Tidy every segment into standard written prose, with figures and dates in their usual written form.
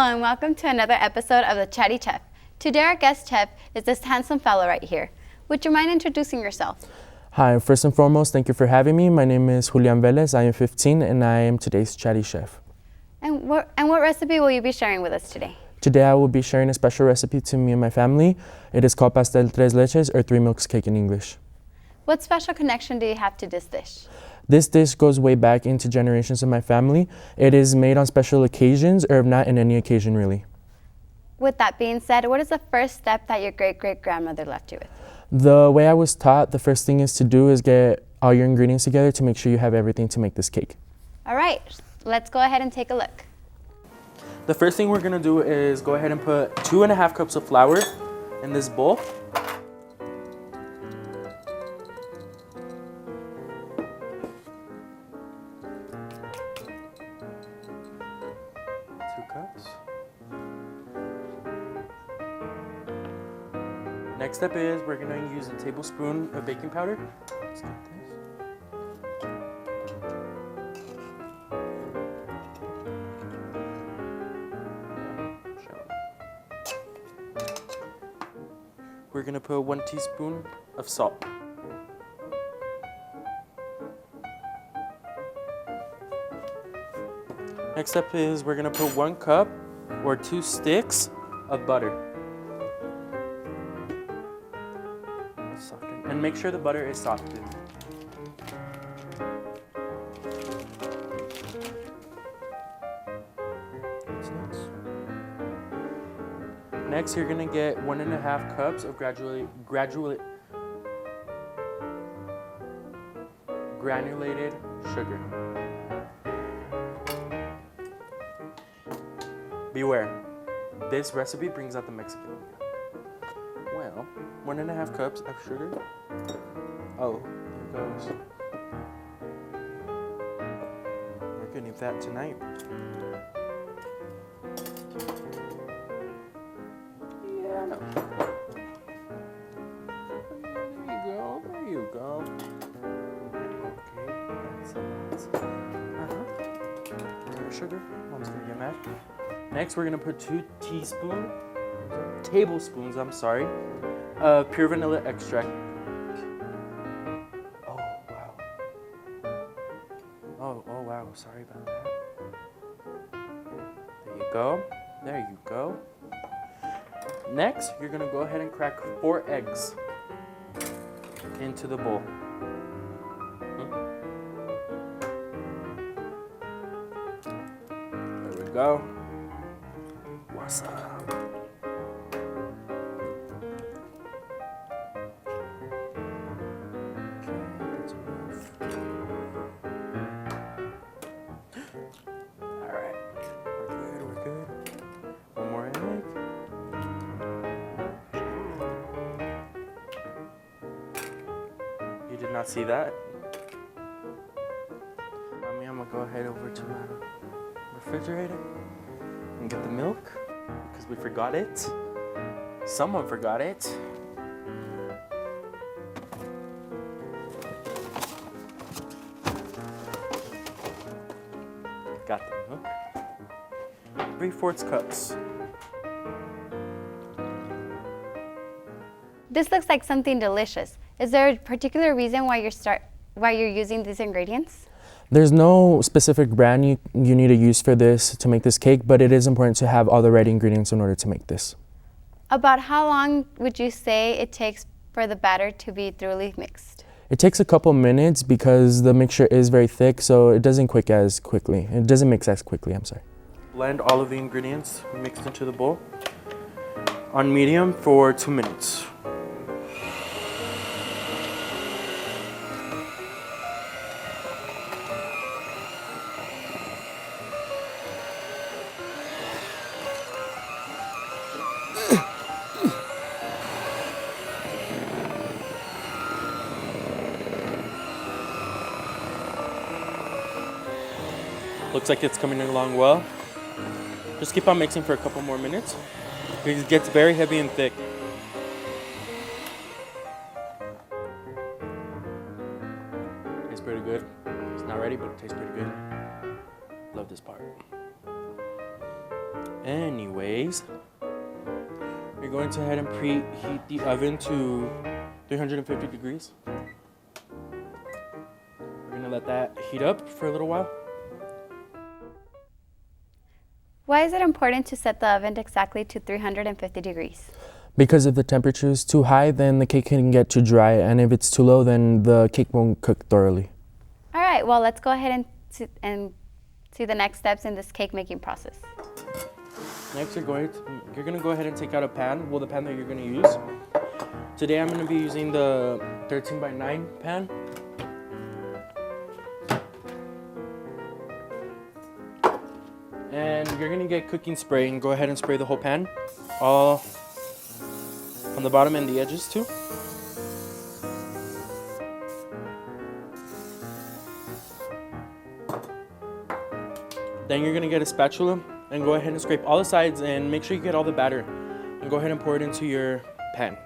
Hello and welcome to another episode of the Chatty Chef. Today our guest chef is this handsome fellow right here. Would you mind introducing yourself? Hi, first and foremost, thank you for having me. My name is Julian Velez. I am 15 and I am today's Chatty Chef. And what recipe will you be sharing with us today? Today I will be sharing a special recipe to me and my family. It is called pastel tres leches, or three milks cake in English. What special connection do you have to this dish? This dish goes way back into generations of my family. It is made on special occasions, or if not, in any occasion really. With that being said, what is the first step that your great-great-grandmother left you with? The way I was taught, the first thing is to do is get all your ingredients together to make sure you have everything to make this cake. All right, let's go ahead and take a look. The first thing we're gonna do is go ahead and put 2.5 cups of flour in this bowl. 2 cups. Next step is we're gonna use a tablespoon of baking powder. Let's get this. We're gonna put 1 teaspoon of salt. Next up is we're gonna put 1 cup or 2 sticks of butter. Soften. And make sure the butter is softened. Next, you're gonna get 1.5 cups of granulated sugar. Beware, this recipe brings out the Mexican in you. Well, 1.5 cups of sugar. Oh, there it goes. We're gonna need that tonight. There you go. Okay, that's sugar. Mom's gonna get mad. Next, we're gonna put 2 tablespoons, of pure vanilla extract. Oh wow, sorry about that. There you go. Next, you're gonna go ahead and crack 4 eggs into the bowl. There we go. What's up? Alright, we're good. 1 more egg. You did not see that? I'm gonna go ahead over to my refrigerator and get the milk because we forgot it. Someone forgot it. Got the milk. 3/4 cups. This looks like something delicious. Is there a particular reason why you're using these ingredients? There's no specific brand you need to use for this to make this cake, but it is important to have all the right ingredients in order to make this. About how long would you say it takes for the batter to be thoroughly mixed? It takes a couple minutes because the mixture is very thick, so it doesn't mix as quickly. Blend all of the ingredients mixed into the bowl on medium for 2 minutes. Looks like it's coming along well. Just keep on mixing for a couple more minutes. It gets very heavy and thick. Tastes pretty good. It's not ready, but it tastes pretty good. Love this part. Anyways, you're going to head and preheat the oven to 350 degrees. We're gonna let that heat up for a little while. Why is it important to set the oven exactly to 350 degrees? Because if the temperature is too high, then the cake can get too dry, and if it's too low, then the cake won't cook thoroughly. All right, well, let's go ahead and see the next steps in this cake making process. Next, you're gonna go ahead and take out a pan. Well, the pan that you're gonna use. Today, I'm gonna be using the 13 by 9 pan. And you're gonna get cooking spray and go ahead and spray the whole pan, all on the bottom and the edges too. Then you're gonna get a spatula and go ahead and scrape all the sides and make sure you get all the batter. And go ahead and pour it into your pan.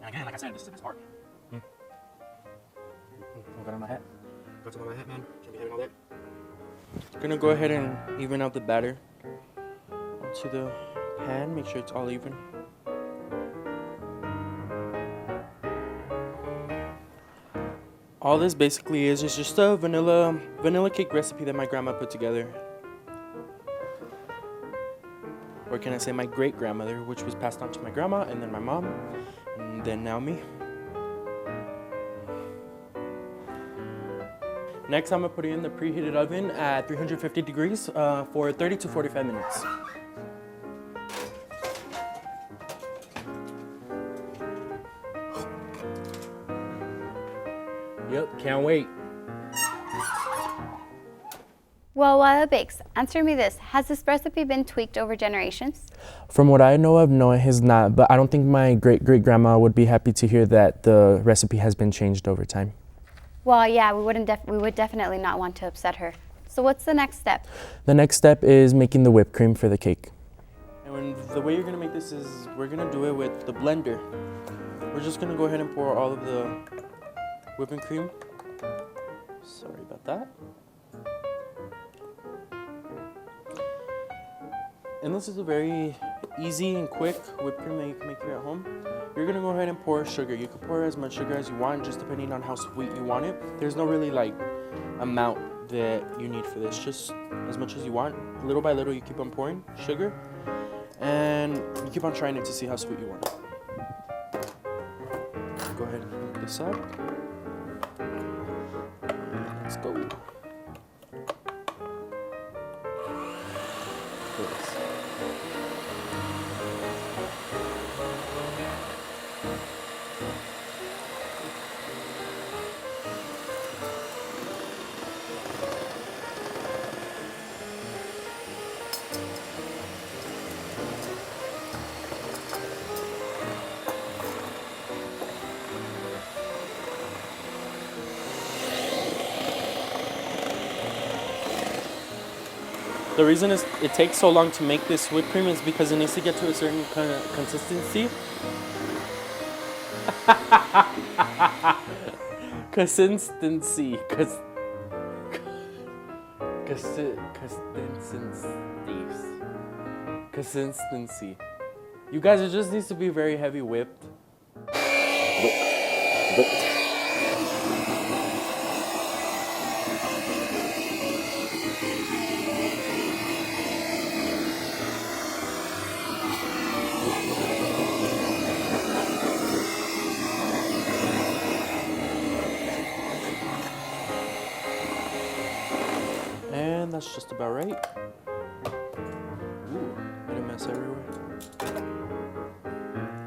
Again, like I said, this is the best part. Got on my hat. Got some on my hat, man. Should be having all that. Gonna go ahead and even out the batter onto the pan. Make sure it's all even. All this basically is just a vanilla cake recipe that my grandma put together. Or can I say my great grandmother, which was passed on to my grandma and then my mom and then now me. Next, I'm gonna put it in the preheated oven at 350 degrees for 30 to 45 minutes. Yep, can't wait. Well, while it bakes, answer me this. Has this recipe been tweaked over generations? From what I know of, no, it has not, but I don't think my great-great-grandma would be happy to hear that the recipe has been changed over time. Well, yeah, we would definitely not want to upset her. So what's the next step? The next step is making the whipped cream for the cake. And the way you're gonna make this is we're gonna do it with the blender. We're just gonna go ahead and pour all of the whipping cream. Sorry about that. And this is a very easy and quick whipped cream that you can make here at home. You're gonna go ahead and pour sugar. You can pour as much sugar as you want, just depending on how sweet you want it. There's no really like amount that you need for this, just as much as you want. Little by little, you keep on pouring sugar, and you keep on trying it to see how sweet you want it. Go ahead and hook this up. Let's go. The reason it takes so long to make this whipped cream is because it needs to get to a certain kind of consistency. Consistency. You guys, it just needs to be very heavy whipped. And that's just about right. Ooh, made a mess everywhere.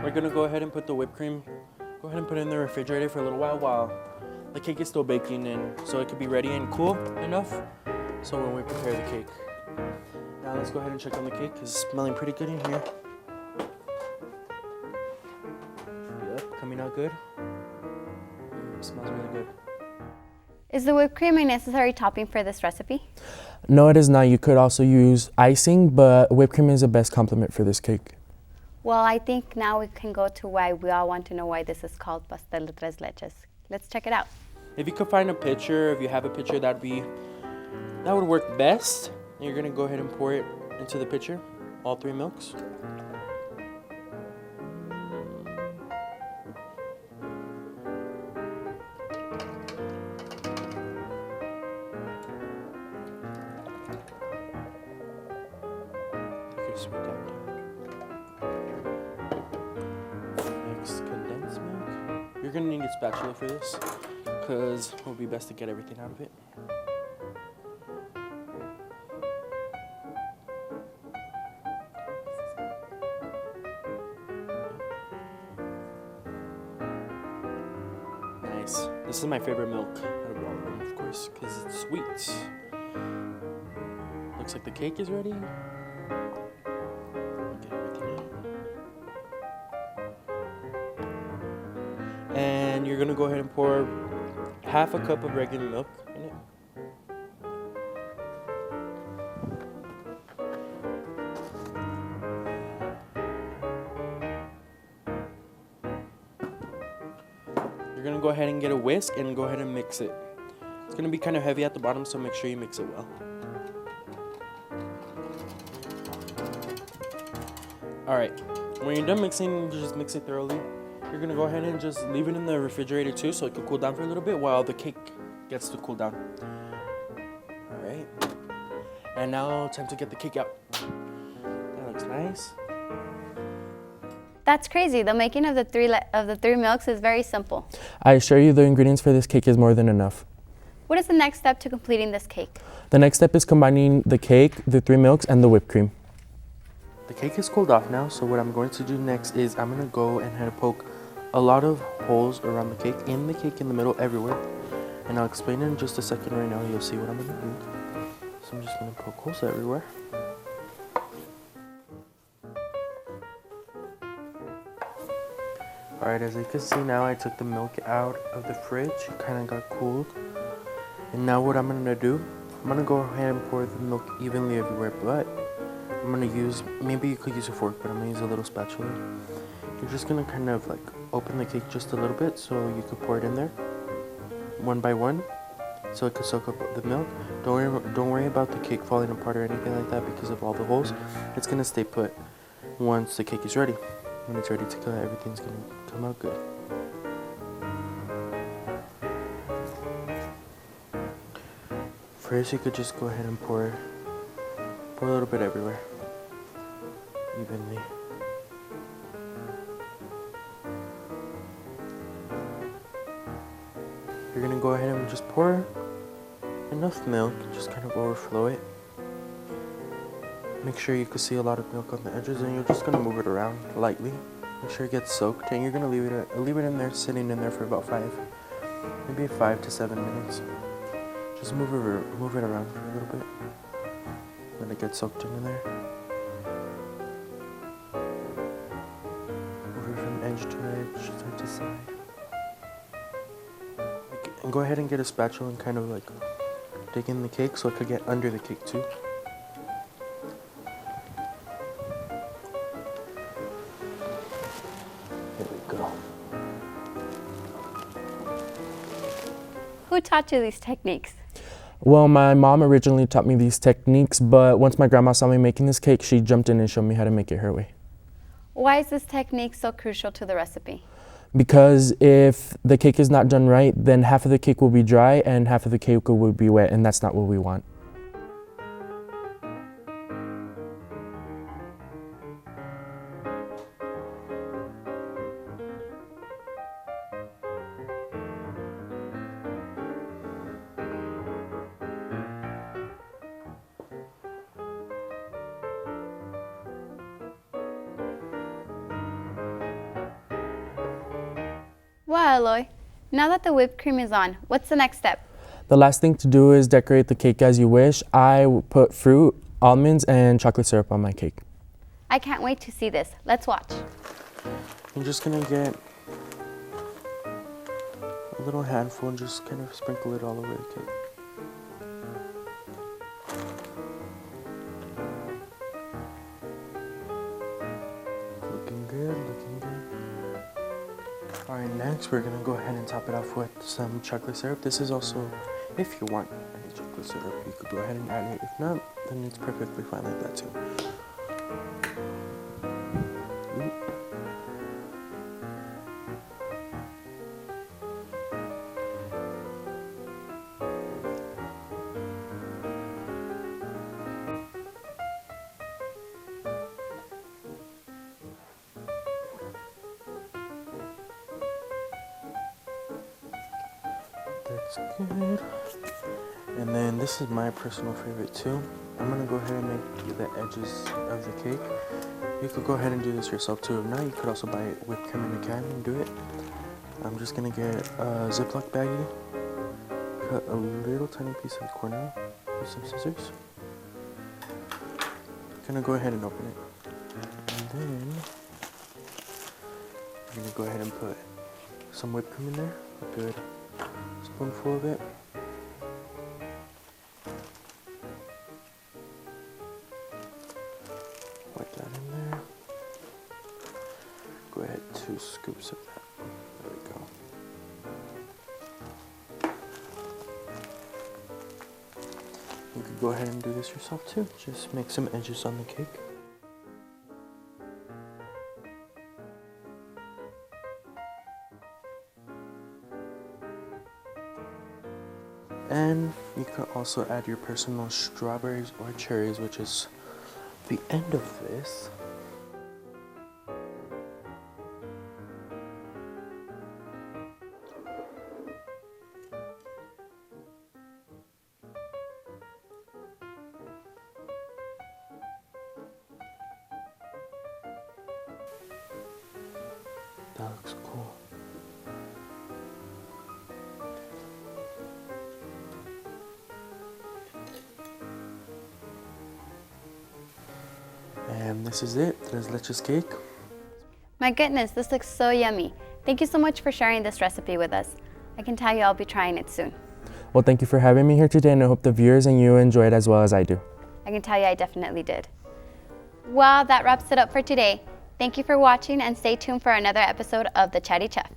We're gonna go ahead and put the whipped cream, go ahead and put it in the refrigerator for a little while the cake is still baking, and so it could be ready and cool enough so when we prepare the cake. Now let's go ahead and check on the cake. It's smelling pretty good in here. Yep, coming out good. smells really good. Is the whipped cream a necessary topping for this recipe? No, it is not. You could also use icing, but whipped cream is the best complement for this cake. Well, I think now we can go to why we all want to know why this is called pastel de tres leches. Let's check it out. If you could find a picture, if you have a picture, that would work best. And you're gonna go ahead and pour it into the pitcher, all 3 milks. Sweet down. Next, condensed milk. You're gonna need a spatula for this, because it will be best to get everything out of it. Nice. This is my favorite milk out of all of them, of course, because it's sweet. Looks like the cake is ready. And you're gonna go ahead and pour half a cup of regular milk in it. You're gonna go ahead and get a whisk and go ahead and mix it. It's gonna be kind of heavy at the bottom, so make sure you mix it well. Alright, when you're done mixing, just mix it thoroughly. You're gonna go ahead and just leave it in the refrigerator too, so it can cool down for a little bit while the cake gets to cool down. Alright, and now time to get the cake out. That looks nice. That's crazy. The making of the three milks is very simple. I assure you the ingredients for this cake is more than enough. What is the next step to completing this cake? The next step is combining the cake, the 3 milks, and the whipped cream. The cake is cooled off now, so what I'm going to do next is I'm gonna go and poke a lot of holes around the cake, in the middle, everywhere. And I'll explain it in just a second. Right now, you'll see what I'm gonna do. So I'm just gonna poke holes everywhere. Alright, as you can see now, I took the milk out of the fridge. It kind of got cooled. And now what I'm gonna do, I'm gonna go ahead and pour the milk evenly everywhere, but I'm gonna use, maybe you could use a fork, but I'm gonna use a little spatula. You're just gonna kind of like open the cake just a little bit so you could pour it in there, one by one, so it could soak up the milk. Don't worry about the cake falling apart or anything like that because of all the holes. It's gonna stay put once the cake is ready. When it's ready to cut, everything's gonna come out good. First, you could just go ahead and pour a little bit everywhere, evenly. You're gonna go ahead and just pour enough milk, just kind of overflow it. Make sure you can see a lot of milk on the edges, and you're just gonna move it around lightly. Make sure it gets soaked, and you're gonna leave it in there, sitting in there for about 5 to 7 minutes. Just move it around for a little bit. Let it get soaked in there. Move it from edge to edge, side to side. And go ahead and get a spatula and kind of like dig in the cake so it could get under the cake too. There we go. Who taught you these techniques? Well, my mom originally taught me these techniques, but once my grandma saw me making this cake, she jumped in and showed me how to make it her way. Why is this technique so crucial to the recipe? Because if the cake is not done right, then half of the cake will be dry and half of the cake will be wet, and that's not what we want. Well, Eloy, now that the whipped cream is on, what's the next step? The last thing to do is decorate the cake as you wish. I will put fruit, almonds, and chocolate syrup on my cake. I can't wait to see this. Let's watch. I'm just gonna get a little handful and just kind of sprinkle it all over the cake. Looking good, looking good. Alright, next we're gonna go ahead and top it off with some chocolate syrup. This is also, if you want any chocolate syrup, you could go ahead and add it. If not, then it's perfectly fine like that too. That's good. And then this is my personal favorite too. I'm gonna go ahead and make the edges of the cake. You could go ahead and do this yourself too. If not, you could also buy whipped cream in a can and do it. I'm just gonna get a Ziploc baggie, cut a little tiny piece of cornmeal with some scissors. Gonna go ahead and open it. And then I'm gonna go ahead and put some whipped cream in there, a good spoonful of it. Wipe that in there. Go ahead, 2 scoops of that. There we go. You could go ahead and do this yourself too. Just make some edges on the cake. And you could also add your personal strawberries or cherries, which is the end of this. That looks cool. And this is it, Tres Leches cake. My goodness, this looks so yummy. Thank you so much for sharing this recipe with us. I can tell you I'll be trying it soon. Well, thank you for having me here today, and I hope the viewers and you enjoy it as well as I do. I can tell you I definitely did. Well, that wraps it up for today. Thank you for watching and stay tuned for another episode of The Chatty Chef.